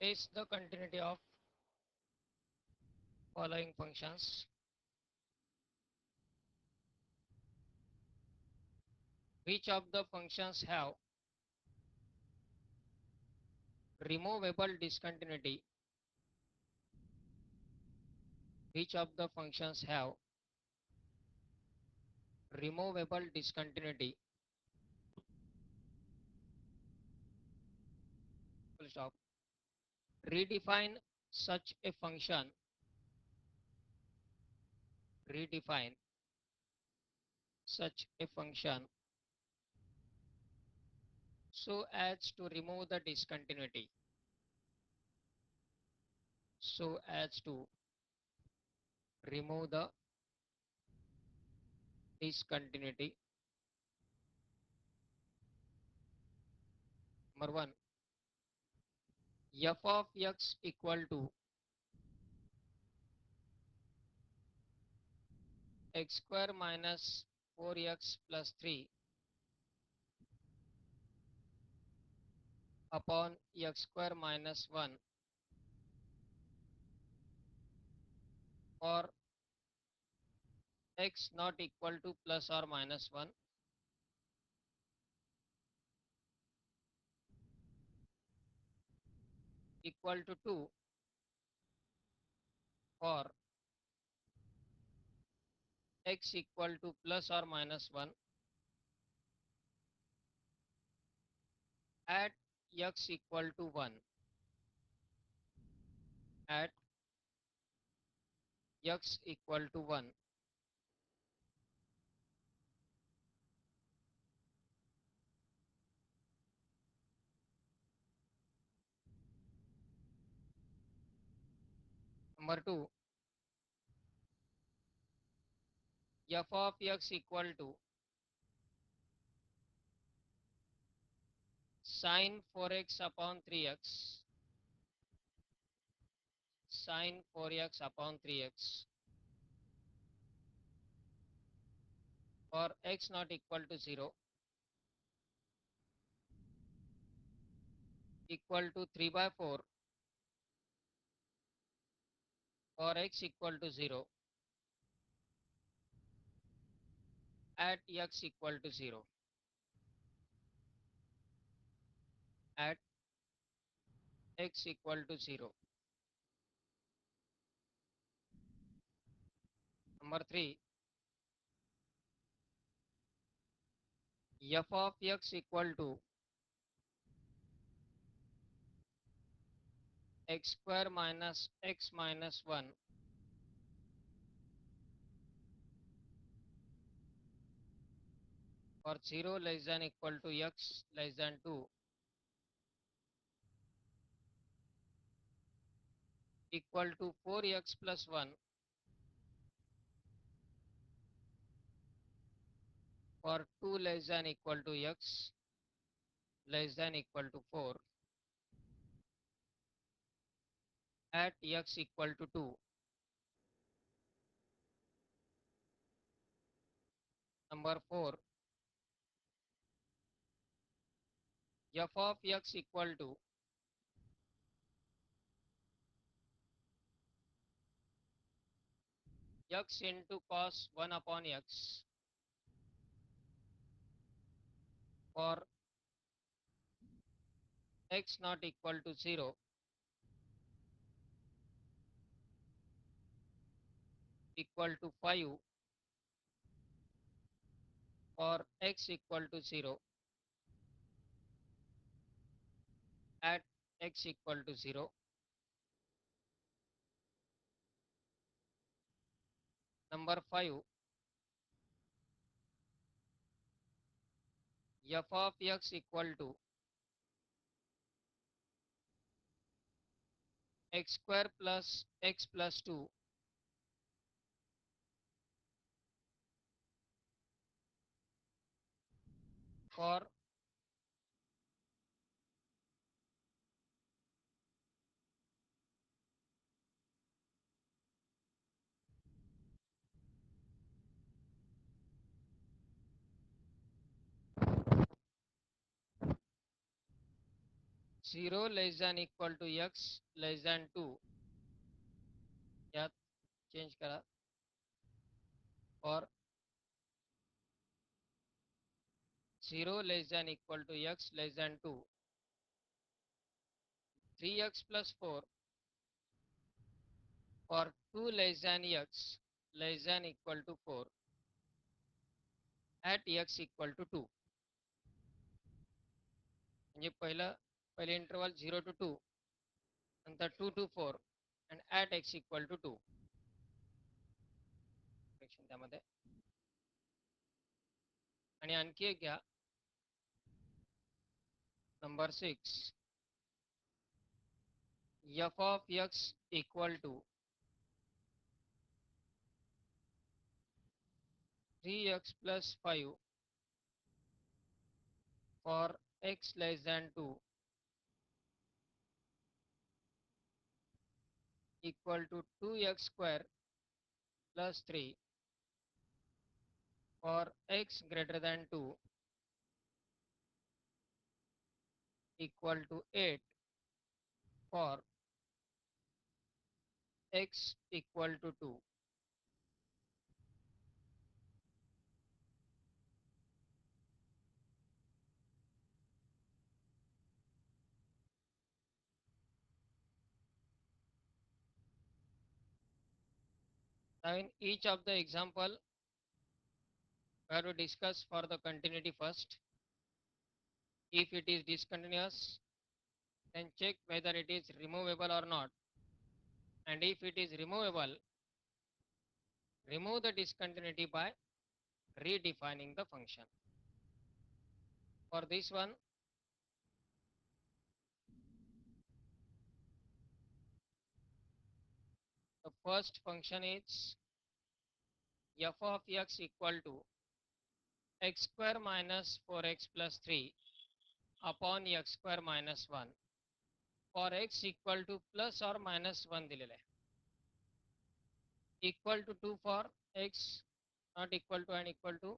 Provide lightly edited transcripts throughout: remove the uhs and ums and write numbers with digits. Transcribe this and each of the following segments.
is the continuity of following functions. Which of the functions have removable discontinuity? Which of the functions have removable discontinuity? Full stop. Redefine such a function. Redefine such a function so as to remove the discontinuity. So as to remove the discontinuity. Number one, f of x equal to x square minus 4x plus 3 upon x square minus 1 for x not equal to plus or minus 1, equal to 2 for x equal to plus or minus 1 at x equal to 1, at x equal to 1. Number 2, f of x equal to sine 4x upon 3x, sine 4x upon 3x for x not equal to 0, equal to 3 by 4 for x equal to 0 at x equal to 0, at x equal to 0. Number 3, f of x equal to x square minus x minus 1 for 0 less than equal to x less than 2, equal to 4x plus 1 for 2 less than equal to x less than equal to 4 at x equal to 2. Number 4, f of x equal to x into cos 1 upon x for x not equal to 0, equal to 5 for x equal to 0 at x equal to 0. Number 5, f of x equal to x square plus x plus 2 for 0 less than equal to x less than 2 यात change करा और 0 less than equal to x less than 2 3x plus 4 for 2 less than x less than equal to 4 at x equal to 2. म्हणजे पहिले interval 0 to 2 नंतर 2 to 4 and at x equal to 2 त्यामध्ये. आणि आणखी एक घ्या number 6 f of x equal to 3x plus 5 for x less than 2 equal to 2x square plus 3 for x greater than 2 equal to 8 for x equal to 2. Now in each of the example, we have to discuss for the continuity first. If it is discontinuous, then check whether it is removable or not. And if it is removable, remove the discontinuity by redefining the function. For this one, the first function is f of x equal to x square minus 4x plus 3 upon x square minus 1 for x equal to plus or minus 1 दिलेला आहे. Equal to 2 for x not equal to and equal to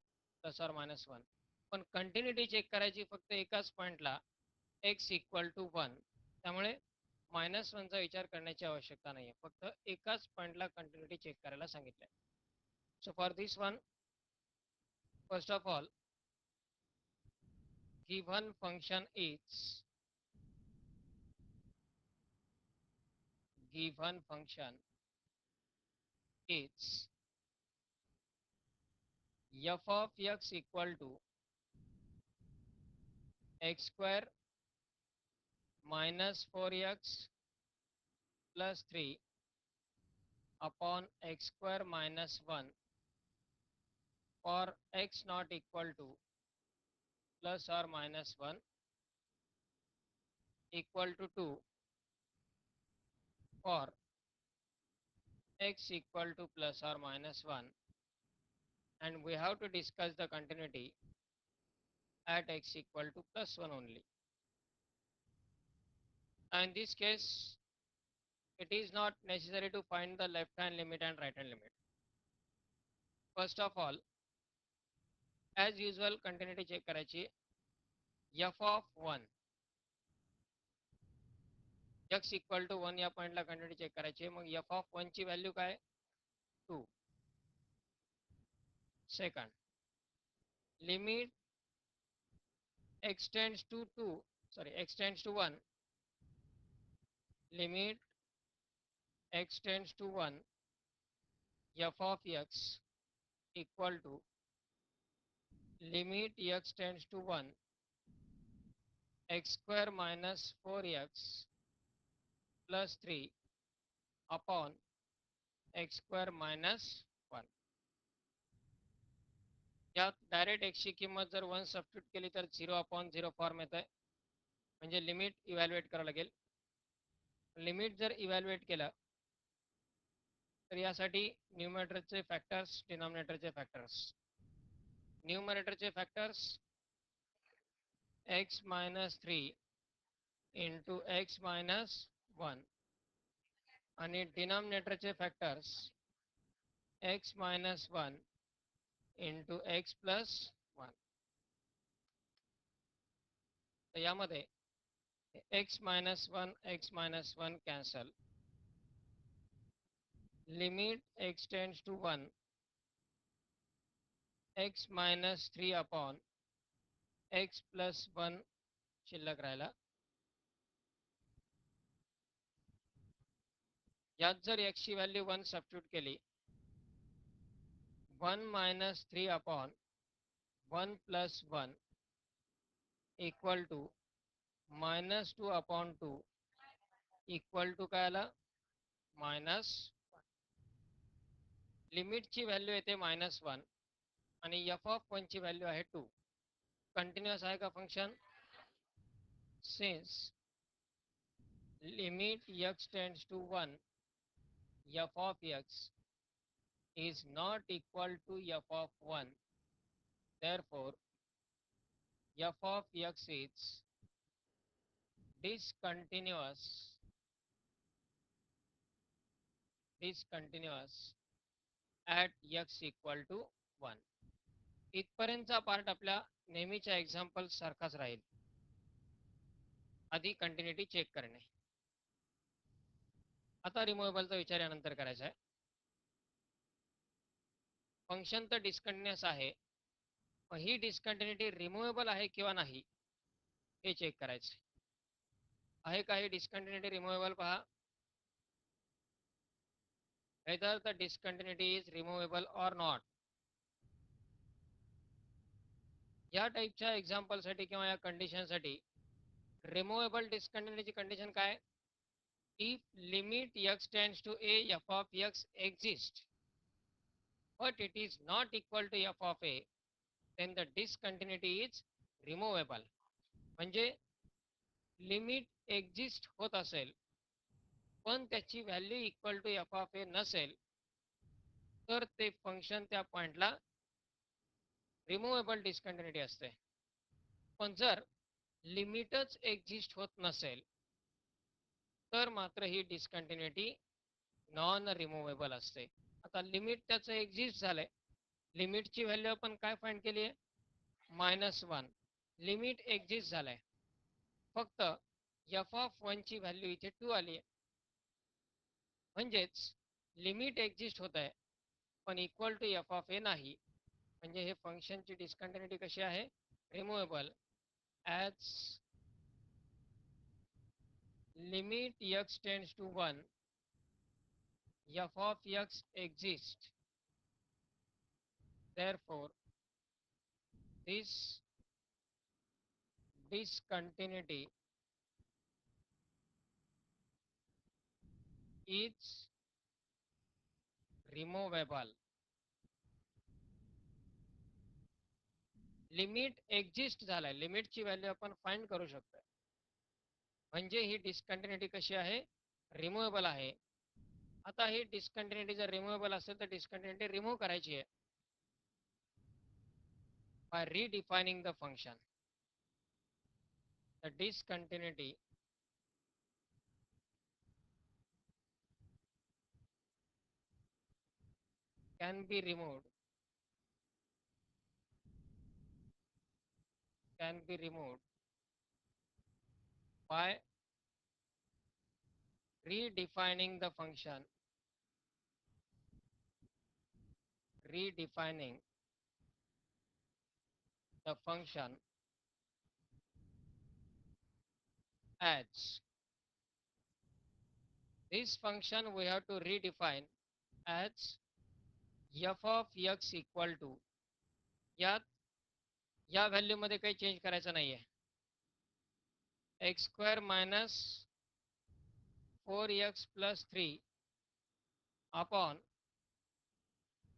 plus or minus 1. पण continuity check करायची फक्त एकाच पॉईंटला x equal to 1. त्यामुळे -1चा विचार करण्याची आवश्यकता नाही आहे. फक्त एकाच पॉईंटला कंटिन्युटी चेक करायला सांगितलं आहे. So for this one, first of all, given function is f of x equal to x square minus 4x plus 3 upon x square minus 1 for x not equal to plus or minus 1 equal to 2 for x equal to plus or minus 1, and we have to discuss the continuity at x equal to plus 1 only. And in this case, it is not necessary to find the left hand limit and right hand limit. First of all, as usual, continuity check करायची. f of 1 x equal to 1 या पॉइंटला continuity check करायची. मग f of 1 ची value काय? 2. Second, limit x tends to 1, limit x tends to 1, f of x equal to limit x tends to 1, x square minus 4x plus 3 upon x square minus 1. यात direct x ची किंमत जर 1 substitute केली तर 0/0 form येत आहे. म्हणजे limit evaluate करावं लागेल. लिमिट जर इव्हॅल्युएट केलं तर यासाठी न्यूमरेटरचे फॅक्टर्स, डिनॉमिनेटरचे फॅक्टर्स. न्यूमरेटरचे factors x minus 3 into x minus 1 आणि डिनॉमिनेटरचे factors x minus 1 into x plus 1. तर यामध्ये x minus 1 cancel. Limit x tends to 1, x minus 3 upon x plus 1 शिल्लक राहिला. यात जर x ची व्हॅल्यू 1 सबस्टिट्यूट केली, 1 minus 3 upon 1 plus 1 equal to minus 2 upon 2 equal to काय आला minus. लिमिटची व्हॅल्यू येते -1 आणि एफ ऑफ 1 ची व्हॅल्यू आहे 2. कंटिन्युअस आहे का function? Since limit x tends to 1, f of x is not equal to f of 1. Therefore, f of x is discontinuous at x equal to 1. इथपर्यंतचा part आपल्या नेहमीच्या example सारखाच राहील. आधी continuity check करणे. आता रिमूव्हेबलचा विचार यानंतर करायचा आहे. फंक्शन तर डिस्कंटिन्युअस आहे, पण ही डिस्कंटिन्युटी रिमूव्हेबल आहे किंवा नाही हे चेक करायचं आहे. का ही डिस्कंटिन्युटी रिमूव्हेबल? पहा, whether the discontinuity is removable or not. या टाईपच्या एक्झाम्पलसाठी किंवा या कंडिशनसाठी रिमूव्हेबल डिस्कंटिन्युटीची कंडिशन काय? If limit x tends to a f of x exists but it is not equal to f of a, then the discontinuity is removable. म्हणजे limit exist होत असेल पण त्याची value equal to F of A नसेल तर ते function त्या पॉइंटला रिमूव्हेबल डिस्कंटिन्युटी असते. पण जर लिमिटच एक्झिस्ट होत नसेल तर मात्र ही डिस्कंटिन्युटी नॉन रिमूव्हेबल असते. आता लिमिट त्याचं एक्झिस्ट झालंय, लिमिटची व्हॅल्यू आपण काय फाइंड केली आहे? -1. लिमिट एक्झिस्ट झालंय, फक्त एफ ऑफ 1 ची व्हॅल्यू इथे 2 आली आहे. म्हणजेच लिमिट एक्झिस्ट होत आहे पण equal to F of a नाही. म्हणजे हे फंक्शनची डिस्कंटिन्युटी कशी आहे? Removable as limit x tends to 1 f of x exists. Therefore, this discontinuity is removable. Limit exist झालाय, लिमिटची व्हॅल्यू आपण फाइंड करू शकतो. म्हणजे ही डिस्कंटिन्युटी कशी आहे? रिमूव्हेबल आहे. आता ही डिस्कंटिन्युटी जर रिमूव्हेबल असेल तर डिस्कंटिन्युटी रिमूव्ह करायची आहे by redefining the function. The discontinuity can be removed by redefining the function as this function we have to redefine as f of x equal to, यात या value मध्ये काही change करायचं नाहीये, x square minus 4x plus 3 upon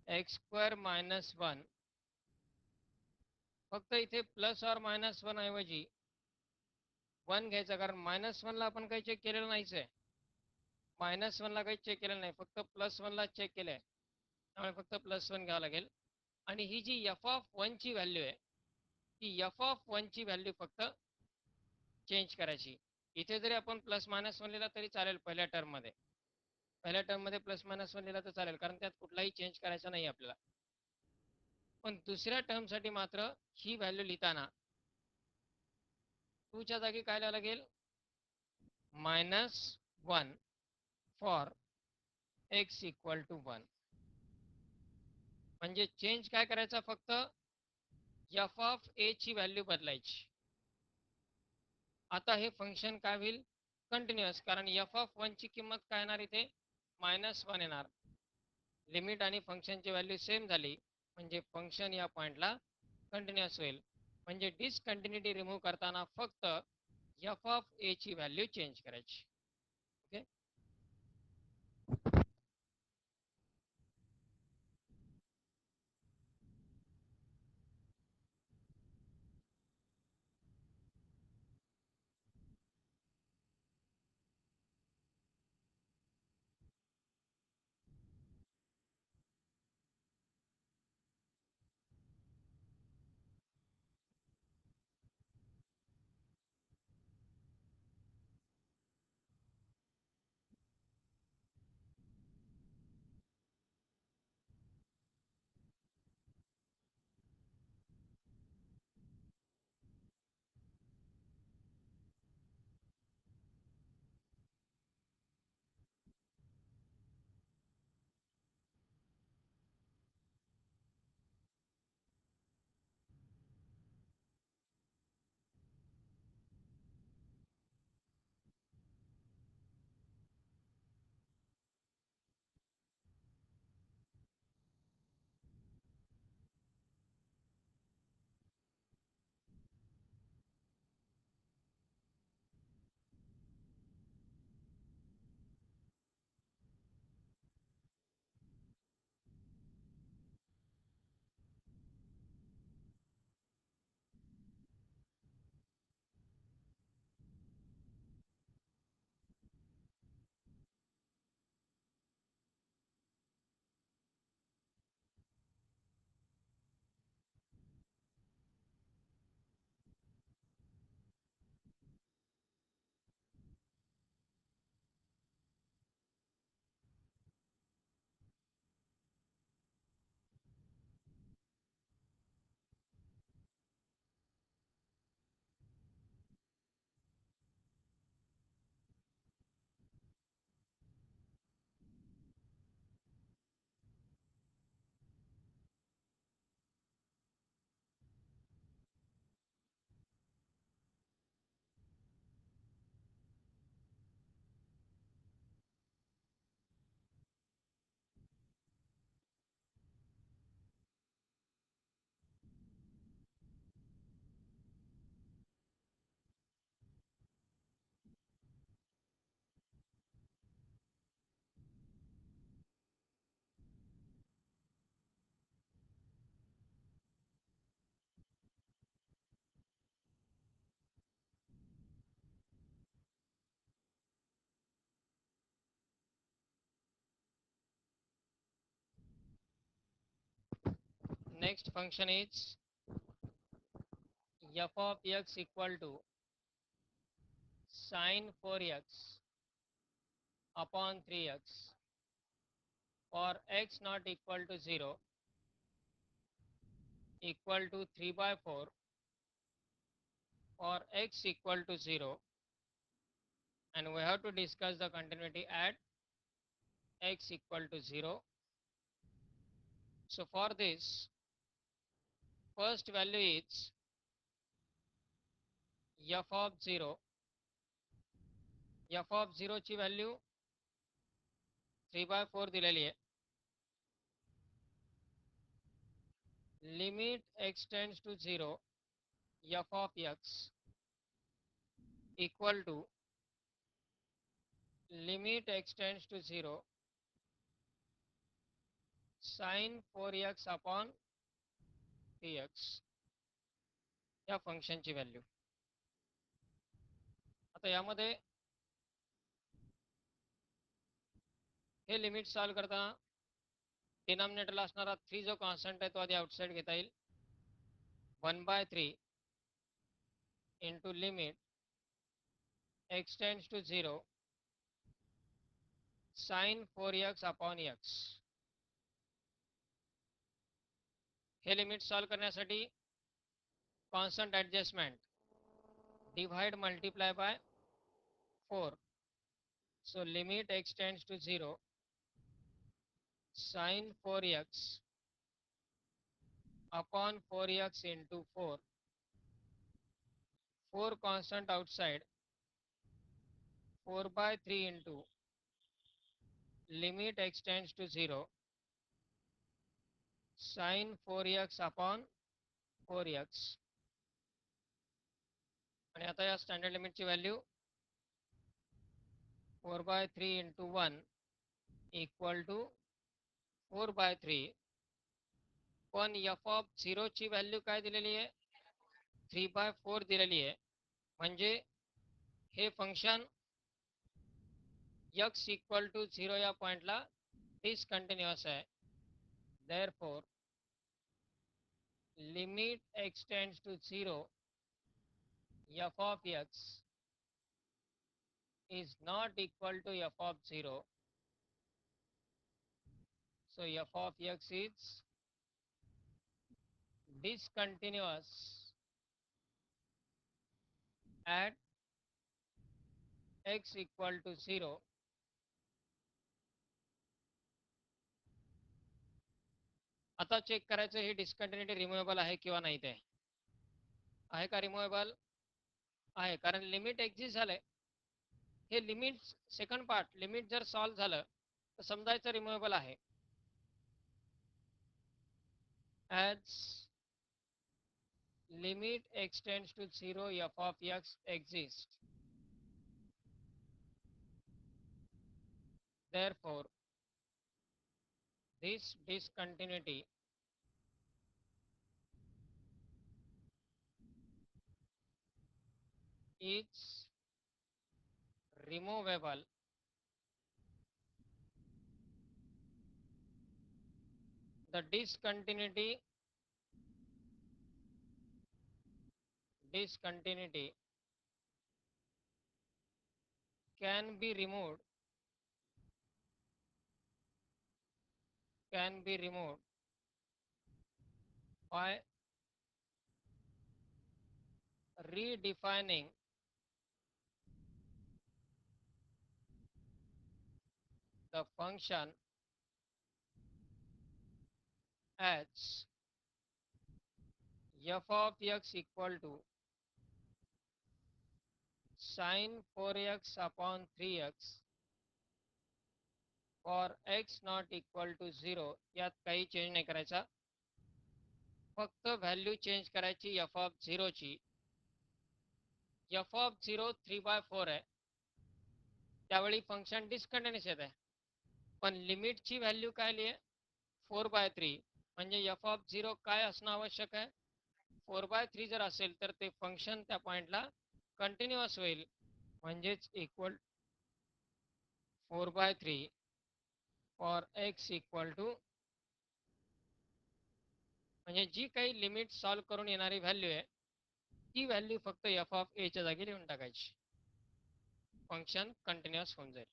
x square minus 1. फक्त इथे plus or minus 1 ऐवजी 1 घ्यायचा, कारण -1 ला आपण काही चेक केलेलं नाहीच आहे. -1 ला काही चेक केलेलं नाही, फक्त +1 ला चेक केलंय, त्यामुळे फक्त +1 घ्यावं लागेल. आणि ही जी f ऑफ 1 ची व्हॅल्यू आहे ती f ऑफ 1 ची व्हॅल्यू फक्त चेंज करायची. इथे जरी आपण +-1 लिहिला तरी चालेल. पहिल्या टर्म मध्ये +-1 लिहिला तर चालेल, कारण त्यात कुठलाही चेंज करायचा नाही आपल्याला. पण दुसऱ्या टर्म साठी मात्र ही व्हॅल्यू लिहिताना 2 च्या जागी काय लिहावं लागेल? -1 फॉर x इक्वल टू 1. म्हणजे चेंज काय करायचा, फक्त एफ ऑफ ए ची व्हॅल्यू बदलायची. आता हे फंक्शन काय होईल, कंटिन्युअस, कारण एफ ऑफ 1 ची किंमत काय येणार, इथे -1 येणार. लिमिट आणि फंक्शनची व्हॅल्यू सेम झाली म्हणजे फंक्शन या पॉइंटला कंटिन्युअस होईल. म्हणजे डिसकंटिन्युटी रिमूव्ह करताना फक्त एफ ऑफ ए ची व्हॅल्यू चेंज करायची. Okay. Next function is f of x equal to sin 4x upon 3x for x not equal to 0 equal to 3 by 4 for x equal to 0, and we have to discuss the continuity at x equal to 0. So for this, first value is f of 0. f of 0 ची value 3/4 दिलेली आहे. Limit x tends to 0 f of x equal to limit x tends to 0 sin 4x upon 3x या फंक्शनची value. आता यामध्ये हे limit solve करताना डिनॉमिनेटरला असणारा 3 जो कॉन्स्टंट आहे तो आधी आउटसाइड घेता येईल. 1/3 into limit x tends to 0 sin 4x upon x. हे लिमिट सॉल्व करण्यासाठी constant adjustment divide multiply by 4 So limit x tends to 0, sine 4x upon 4x into 4, 4 constant outside, 4 by 3 into limit x tends to 0, sine 4x upon 4x. आणि आता या standard लिमिटची value 4 by 3 into 1 equal to 4 by 3. पण f of 0 ची value काय दिलेली आहे? 3 by 4 दिलेली आहे. म्हणजे हे फंक्शन x equal to 0 या पॉइंटला डिसकंटिन्युअस आहे. Therefore, limit x tends to 0, f of x is not equal to f of 0. So f of x is discontinuous at x equal to 0. आता चेक करायचं हे discontinuity removable आहे किंवा नाही ते. आहे का रिमूवेबल? आहे, कारण लिमिट एक्झिस्ट झालंय. हे लिमिट सेकंड पार्ट लिमिट जर सॉल्व्ह झालं तर समजायचं रिमूवेबल आहे. As limit x tends to 0, f of x exists. Therefore, this discontinuity is removable the discontinuity can be removed by redefining the function as f of x equal to sine 4x upon 3x for x not equal to 0. यात काही change नाही करायचा, फक्त value change करायची f of 0 ची. f of 0 3 by 4 आहे, त्यावेळी function डिस्कंटिन्युअस येत आहे. पण लिमिटची व्हॅल्यू काय लिहे 4 by 3, म्हणजे f of 0 काय असणं आवश्यक आहे? 4 by 3 जर असेल तर ते फंक्शन त्या पॉइंटला कंटिन्युअस होईल, म्हणजेच equal 4 by 3 for x equal to, म्हणजे जी काही लिमिट सॉल्व्ह करून येणारी व्हॅल्यू आहे ती व्हॅल्यू फक्त f of a च्या जागी लिहून टाकायची, फंक्शन कंटिन्युअस होऊन जाईल.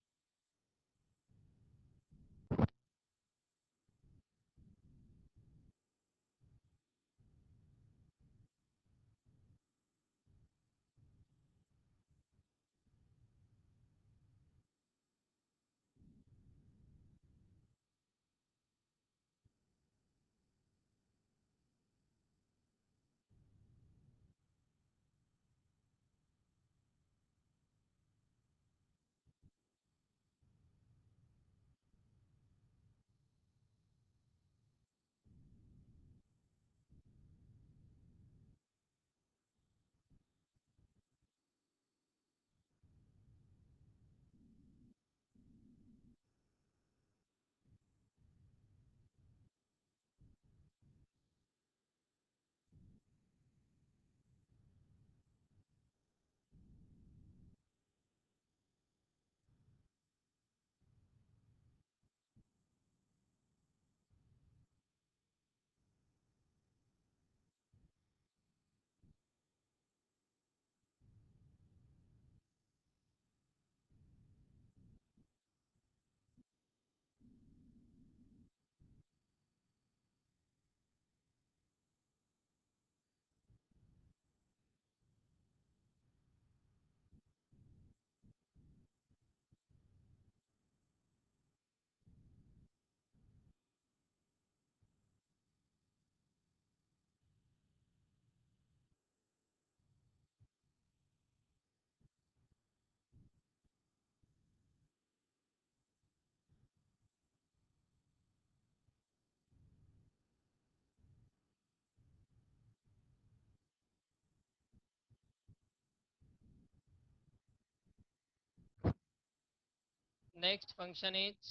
next function is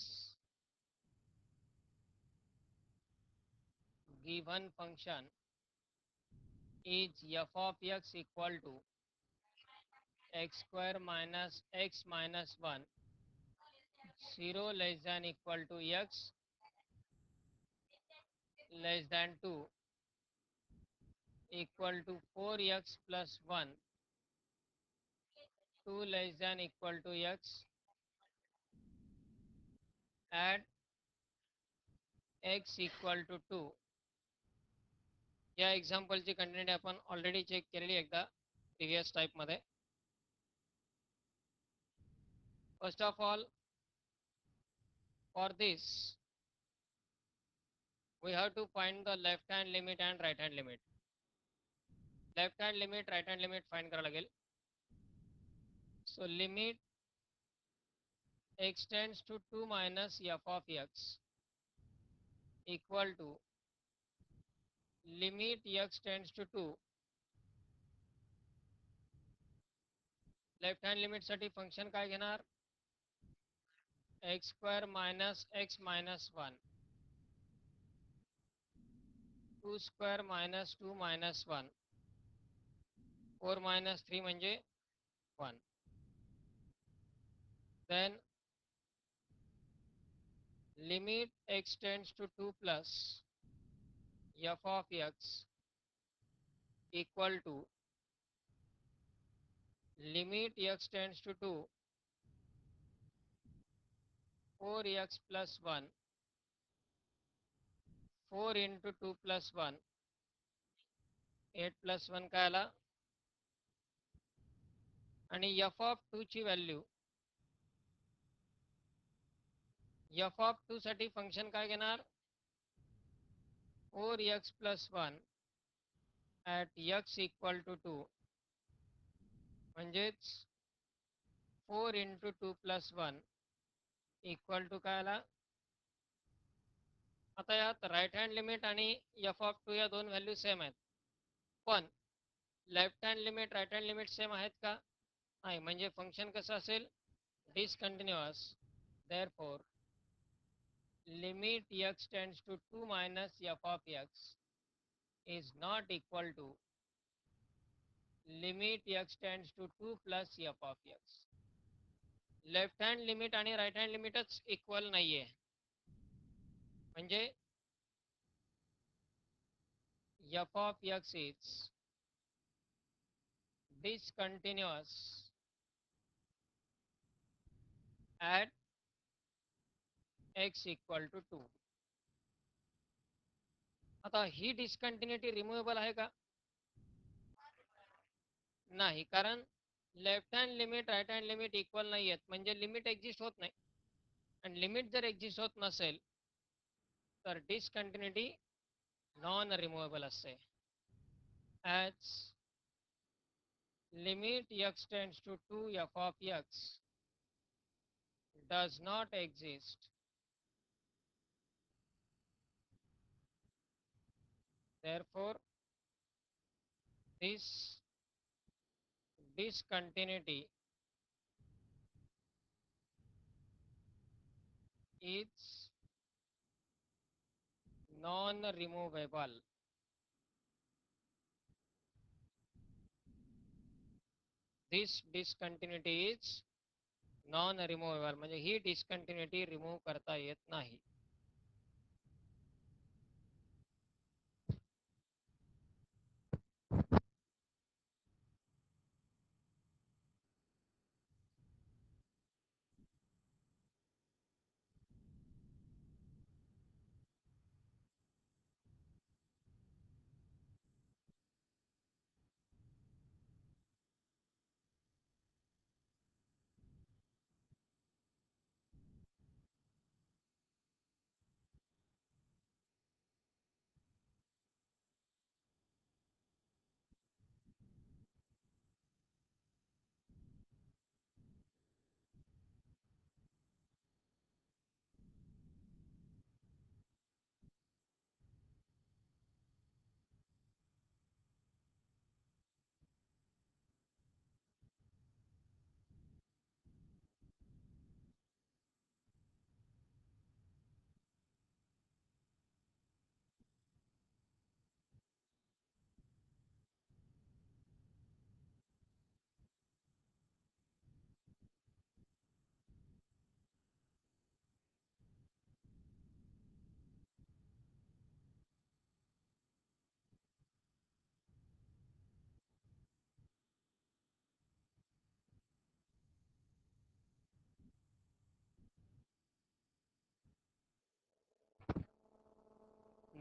given function is f of x equal to x square minus x minus 1, 0 less than equal to x less than 2, equal to 4x plus 1, 2 less than equal to x, at x equal to 2. या एक्झाम्पलची continuity आपण already check केलेली एकदा previous टाईपमध्ये. First of all, for this we have to find the left hand limit and right hand limit. Left hand limit, right hand limit find करावं लागेल. So limit x tends to 2 minus f of x equal to limit x tends to 2. Left hand लिमिटसाठी function काय घेणार, X square minus X minus 1, 2 square minus 2 minus 1, 4 minus 3 म्हणजे 1. Then limit x tends to 2 plus f of x equal to limit x tends to 2, 4x plus 1, 4 into 2 plus 1, 8 plus 1 काय आला, आणि f of 2 ची value, f of 2 साठी function काय घेणार, 4x plus 1 at x equal to 2, म्हणजेच 4 into 2 plus 1 equal to काय आला. आता यात राईट हँड लिमिट आणि एफ ऑफ 2 या दोन व्हॅल्यू सेम आहेत, पण left hand limit right hand limit same आहेत का, नाही. म्हणजे फंक्शन कसं असेल, discontinuous. Therefore limit x tends to 2 minus f of x is not equal to limit x tends to 2 plus f of x. Left hand limit आणि right hand लिमिटच equal नाहीये, म्हणजे f of x is discontinuous at x equal to 2. आता ही discontinuity removable आहे का, नाही. कारण left hand limit right hand limit equal नाही आहेत, म्हणजे लिमिट एक्झिस्ट होत नाही. आणि लिमिट जर एक्झिस्ट होत नसेल तर डिस्कंटिन्युटी नॉन रिमूवेबल असते. As limit x tends to 2 f of x does not exist, therefore this discontinuity is non-removable. This discontinuity is non-removable, म्हणजे ही डिस्कंटिन्युटी रिमूव्ह करता येत नाही.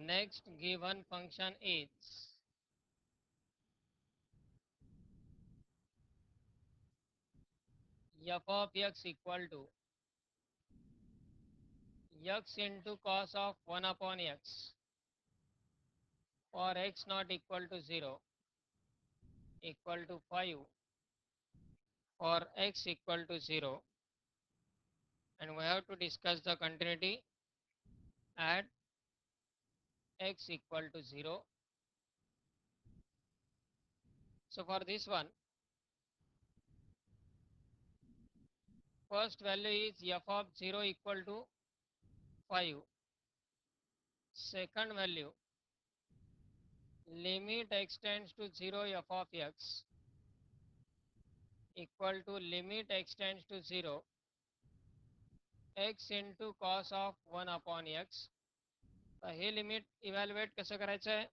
next given function is f of x equal to x into cos of 1 upon x for x not equal to 0 equal to 5 for x equal to 0, and we have to discuss the continuity at x equal to 0. So for this one, first value is f of 0 equal to 5. Second value, limit extends to 0 f of x equal to limit extends to 0 x into cos of 1 upon x. तर हे limit evaluate कसं करायचं आहे?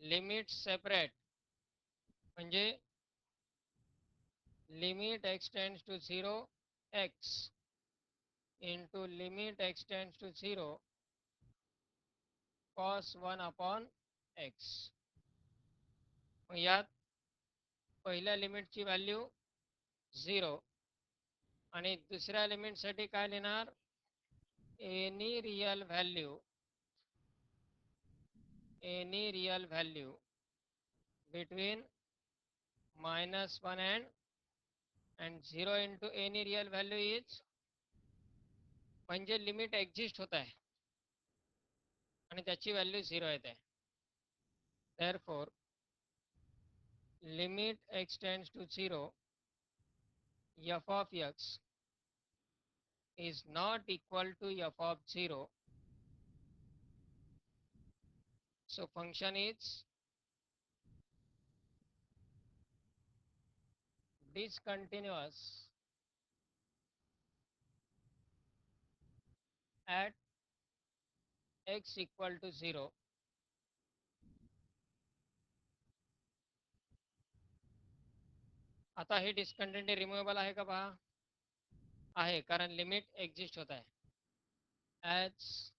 Limit separate म्हणजे limit x tends to 0 x into limit extends to 0 cos 1 upon x. यात पहिल्या लिमिटची value 0 आणि दुसऱ्या लिमिटसाठी काय लिहिणार? Any real value between -1 and 0 into any real value is, म्हणजे लिमिट एक्झिस्ट होत आहे आणि त्याची व्हॅल्यू 0 येते. therefore limit extends to 0 f of x is not equal to f of 0. So function is discontinuous at x equal to 0. आता हे discontinuity removable आहे का पहा? आहे, कारण लिमिट एक्झिस्ट होत आहे. As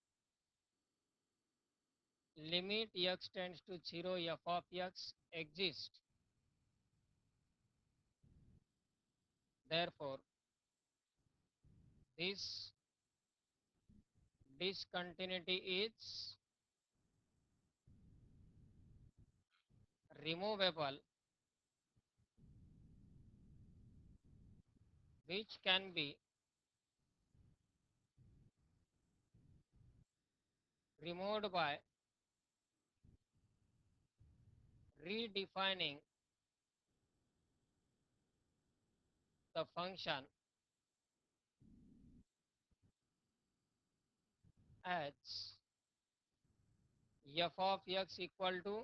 limit x tends to 0 f of x exists, therefore this discontinuity is removable, which can be removed by redefining the function as f of x equal to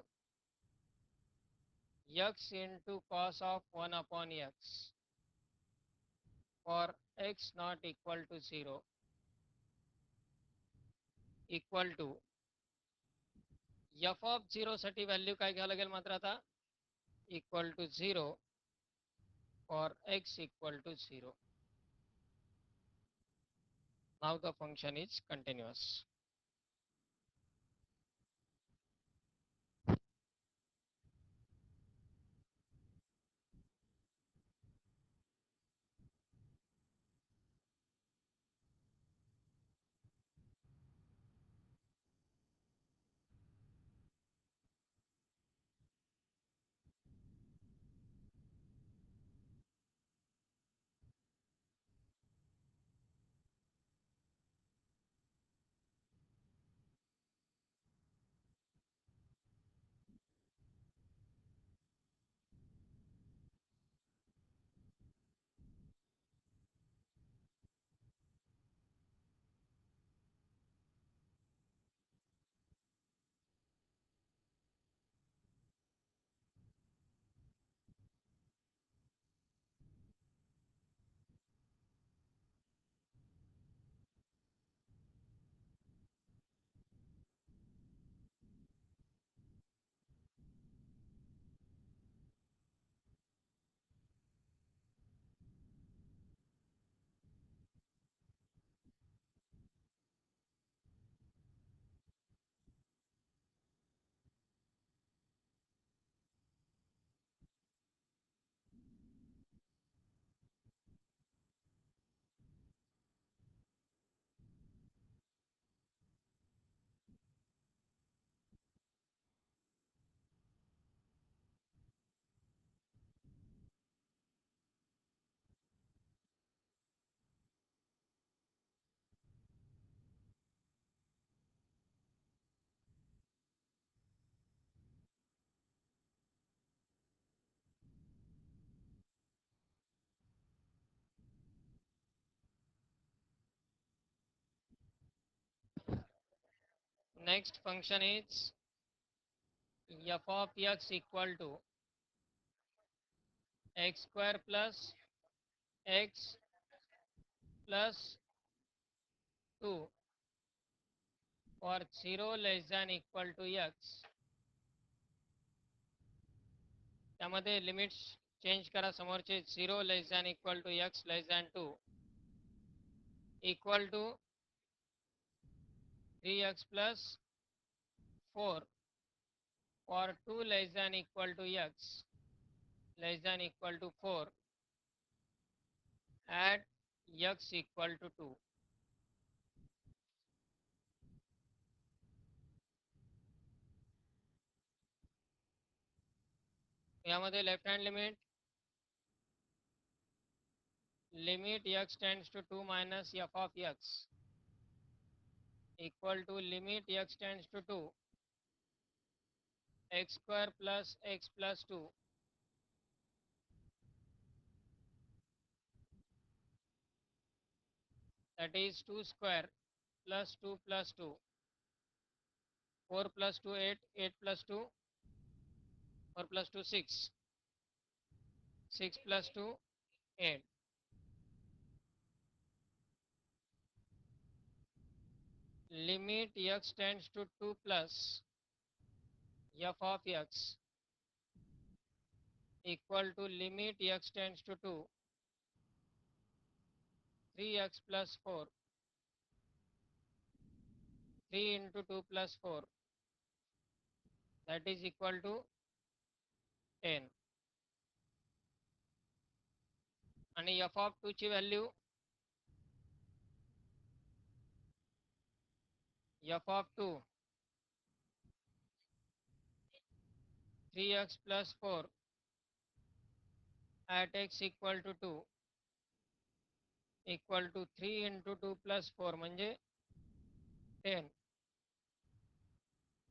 x into cos of 1 upon x for x not equal to 0 equal to f of 0 साठी value काय घ्यावं लागेल मात्र आता? equal to 0 for x equal to 0. Now the function is continuous. next function is f of x equal to x square plus x plus 2 for 0 less than equal to x. त्यामध्ये limits change करा, समोरचे 0 less than equal to x less than 2 equal to 3x plus 4 for 2 less than equal to x less than equal to 4 at x equal to 2. यामध्ये left hand limit x tends to 2 minus f of x equal to limit x tends to 2 x square plus x plus 2 that is 2 square plus 2 plus 2 4 plus 2 8 8 plus 2 4 plus 2 6 6 plus 2 8. Limit x tends to 2 plus f of x equal to limit x tends to 2 3x plus 4 3 into 2 plus 4 that is equal to 10. आणि f of 2 ची value f of 2 3x plus 4 at x equal to 2 equal to 3 into 2 plus 4 म्हणजे 10.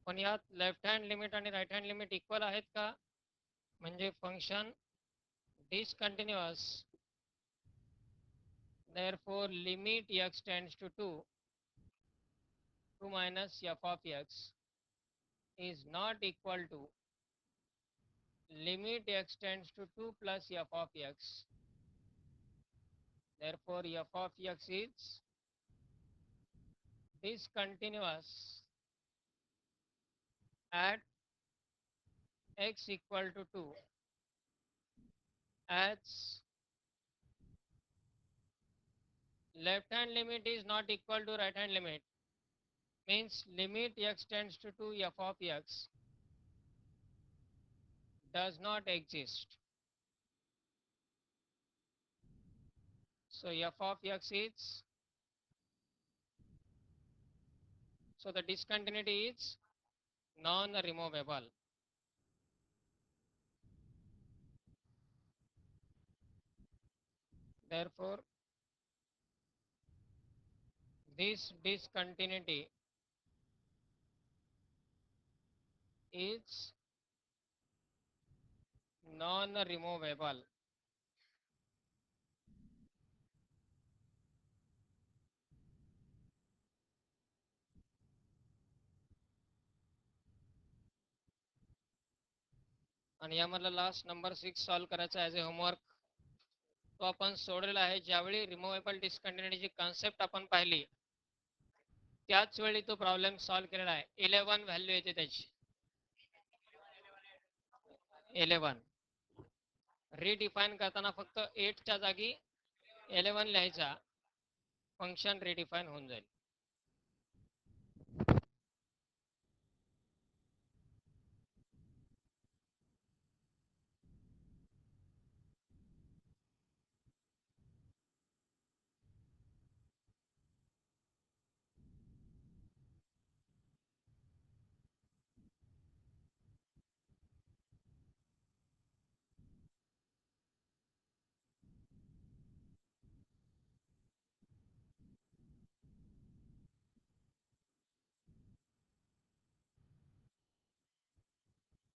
पण यात left hand limit आणि right hand limit equal आहेत का? म्हणजे function discontinuous. Therefore limit x tends to 2 minus f of x is not equal to limit x tends to 2 plus f of x. Therefore f of x is discontinuous at x equal to 2 as left hand limit is not equal to right hand limit, means limit x tends to 2 f of x does not exist. So f of x is, so the discontinuity is non-removable. Therefore this discontinuity is non-removable. आणि यामधला last number 6 solve करायचा as ए homework. तो आपण सोडलेला आहे. ज्यावेळी removable डिस्कंटिन्युटीची concept आपण पाहिली त्याच वेळी तो प्रॉब्लेम सॉल्व केलेला आहे. 11 व्हॅल्यू येते त्याची. 11 रिडिफाईन करताना फक्त 8 च्या जागी 11 लिहायचा, फंक्शन रिडिफाईन होऊन जाईल.